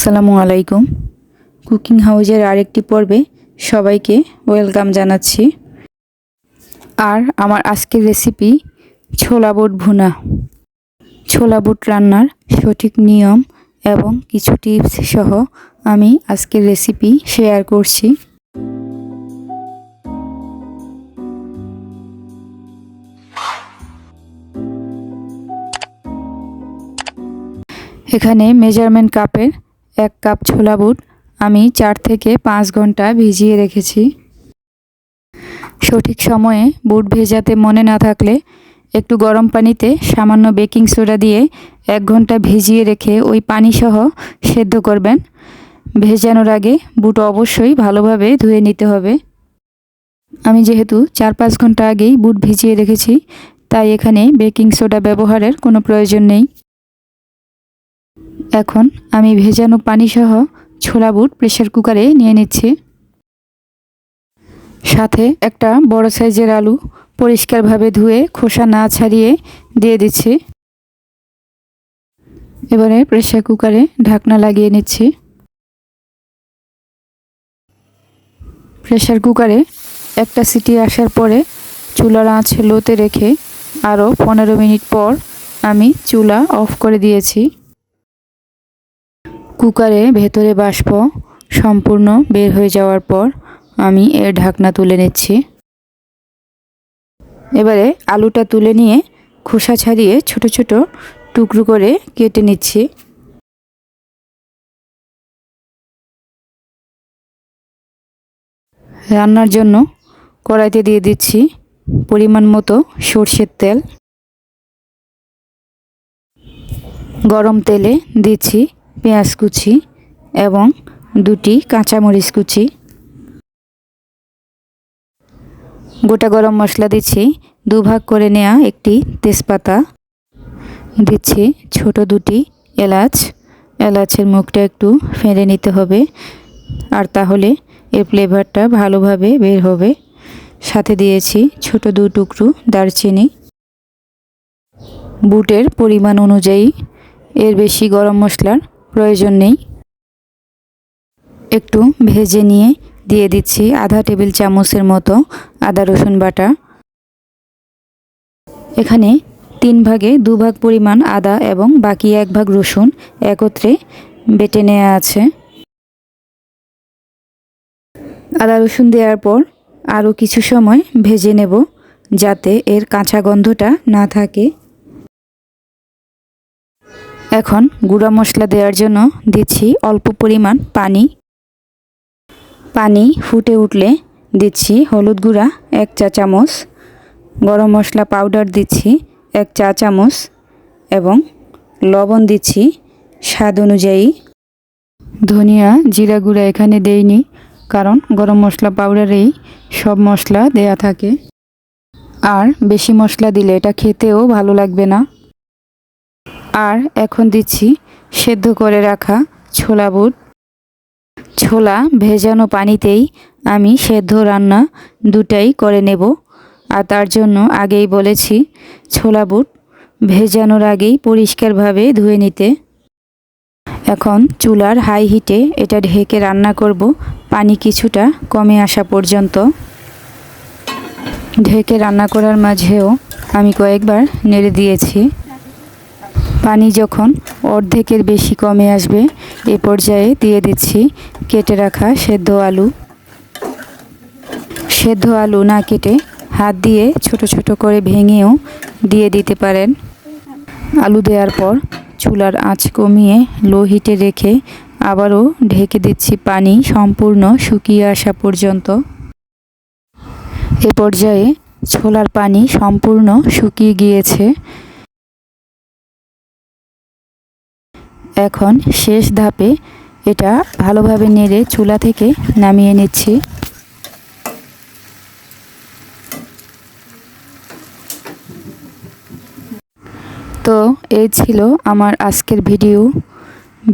আসসালামু আলাইকুম। কুকিং হাউজের আরেকটি পর্বে সবাইকে ওয়েলকাম জানাচ্ছি। আর আমার আজকের রেসিপি ছোলা বুট ভুনা। ছোলা বুট রান্নার সঠিক নিয়ম এবং কিছু টিপস সহ আমি আজকের রেসিপি শেয়ার করছি। এখানে মেজারমেন্ট কাপের 1 কাপ ছোলা বুট আমি 4 থেকে 5 ঘন্টা ভিজিয়ে রেখেছি। সঠিক সময়ে বুট ভেজাতে মনে না থাকলে একটু গরম পানিতে সামান্য বেকিং সোডা দিয়ে 1 ঘন্টা ভিজিয়ে রেখে ওই পানি সহ সেদ্ধ করবেন। ভেজানোর আগে বুট অবশ্যই ভালোভাবে ধুয়ে নিতে হবে। আমি যেহেতু 4-5 ঘন্টা আগেই বুট ভিজিয়ে রেখেছি, তাই এখানে বেকিং সোডা ব্যবহারের কোনো প্রয়োজন নেই। এখন আমি ভেজানো পানি সহ ছোলা বুট প্রেসার কুকারে নিয়ে নিচ্ছি। সাথে একটা বড় সাইজের আলু পরিষ্কারভাবে ধুয়ে খোসা না ছাড়িয়ে দিয়ে দিচ্ছি। এবারে প্রেসার কুকারে ঢাকনা লাগিয়ে নিচ্ছি। প্রেসার কুকারে একটা সিটি আসার পরে চুলার আঁচ লোতে রেখে আরও 15 মিনিট পর আমি চুলা অফ করে দিয়েছি। কুকারে ভেতরে বাষ্প সম্পূর্ণ বের হয়ে যাওয়ার পর আমি এর ঢাকনা তুলে নিচ্ছি। এবারে আলুটা তুলে নিয়ে খোসা ছাড়িয়ে ছোট ছোট টুকরো করে কেটে নিচ্ছি। রান্নার জন্য কড়াইতে দিয়ে দিচ্ছি পরিমাণ মতো সরষের তেল। গরম তেলে দিচ্ছি পেঁয়াজ কুচি এবং 2টি কাঁচামরিচ কুচি। গোটা গরম মশলা দিচ্ছি 2 ভাগ করে নেওয়া একটি তেজপাতা। দিচ্ছি ছোট 2টি এলাচ। এলাচের মুখটা একটু ফেড়ে নিতে হবে, আর তাহলে এর ফ্লেভারটা ভালোভাবে বের হবে। সাথে দিয়েছি ছোট 2 টুকরো দারচিনি। বুটের পরিমাণ অনুযায়ী এর বেশি গরম মশলার প্রয়োজন নেই। একটু ভেজে নিয়ে দিয়ে দিচ্ছি আধা টেবিল চামচের মতো আদা রসুন বাটা। এখানে 3 ভাগে 2 ভাগ পরিমাণ আদা এবং বাকি 1 ভাগ রসুন একত্রে বেটে নেওয়া আছে। আদা রসুন দেওয়ার পর আরও কিছু সময় ভেজে নেব, যাতে এর কাঁচা গন্ধটা না থাকে। এখন গুঁড়া মশলা দেওয়ার জন্য দিচ্ছি অল্প পরিমাণ পানি। পানি ফুটে উঠলে দিচ্ছি হলুদ গুঁড়া 1 চা চামচ, গরম মশলা পাউডার দিচ্ছি 1 চা চামচ এবং লবণ দিচ্ছি স্বাদ অনুযায়ী। ধনিয়া জিরা গুঁড়া এখানে দেইনি, কারণ গরম মশলা পাউডারেই সব মশলা দেয়া থাকে, আর বেশি মশলা দিলে এটা খেতেও ভালো লাগবে না। আর এখন দিচ্ছি সেদ্ধ করে রাখা ছোলা বুট। ছোলা ভেজানো পানিতেই আমি সেদ্ধ রান্না দুটাই করে নেব, আর তার জন্য আগেই বলেছি ছোলা বুট ভেজানোর আগেই পরিষ্কারভাবে ধুয়ে নিতে। এখন চুলার হাই হিটে এটা ঢেকে রান্না করব পানি কিছুটা কমে আসা পর্যন্ত। ঢেকে রান্না করার মাঝেও আমি কয়েকবার নেড়ে দিয়েছি। পানি যখন অর্ধেকের বেশি কমে আসবে এ পর্যায়ে দিয়ে দিচ্ছি কেটে রাখা সেদ্ধ আলু। সেদ্ধ আলু না কেটে হাত দিয়ে ছোট ছোট করে ভেঙেও দিয়ে দিতে পারেন। আলু দেওয়ার পর চুলার আঁচ কমিয়ে লো হিটে রেখে আবারও ঢেকে দিচ্ছি পানি সম্পূর্ণ শুকিয়ে আসা পর্যন্ত। এ পর্যায়ে ছোলার পানি সম্পূর্ণ শুকিয়ে গিয়েছে। এখন শেষ ধাপে এটা ভালোভাবে নেড়ে চুলা থেকে নামিয়ে নিচ্ছি। তো এই ছিল আমার আজকের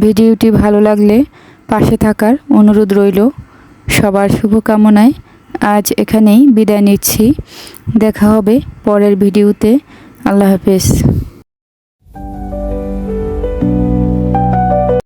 ভিডিওটি ভালো লাগলে পাশে থাকার অনুরোধ রইল। সবার শুভকামনায় আজ এখানেই বিদায় নিচ্ছি। দেখা হবে পরের ভিডিওতে। আল্লাহ হাফেজ।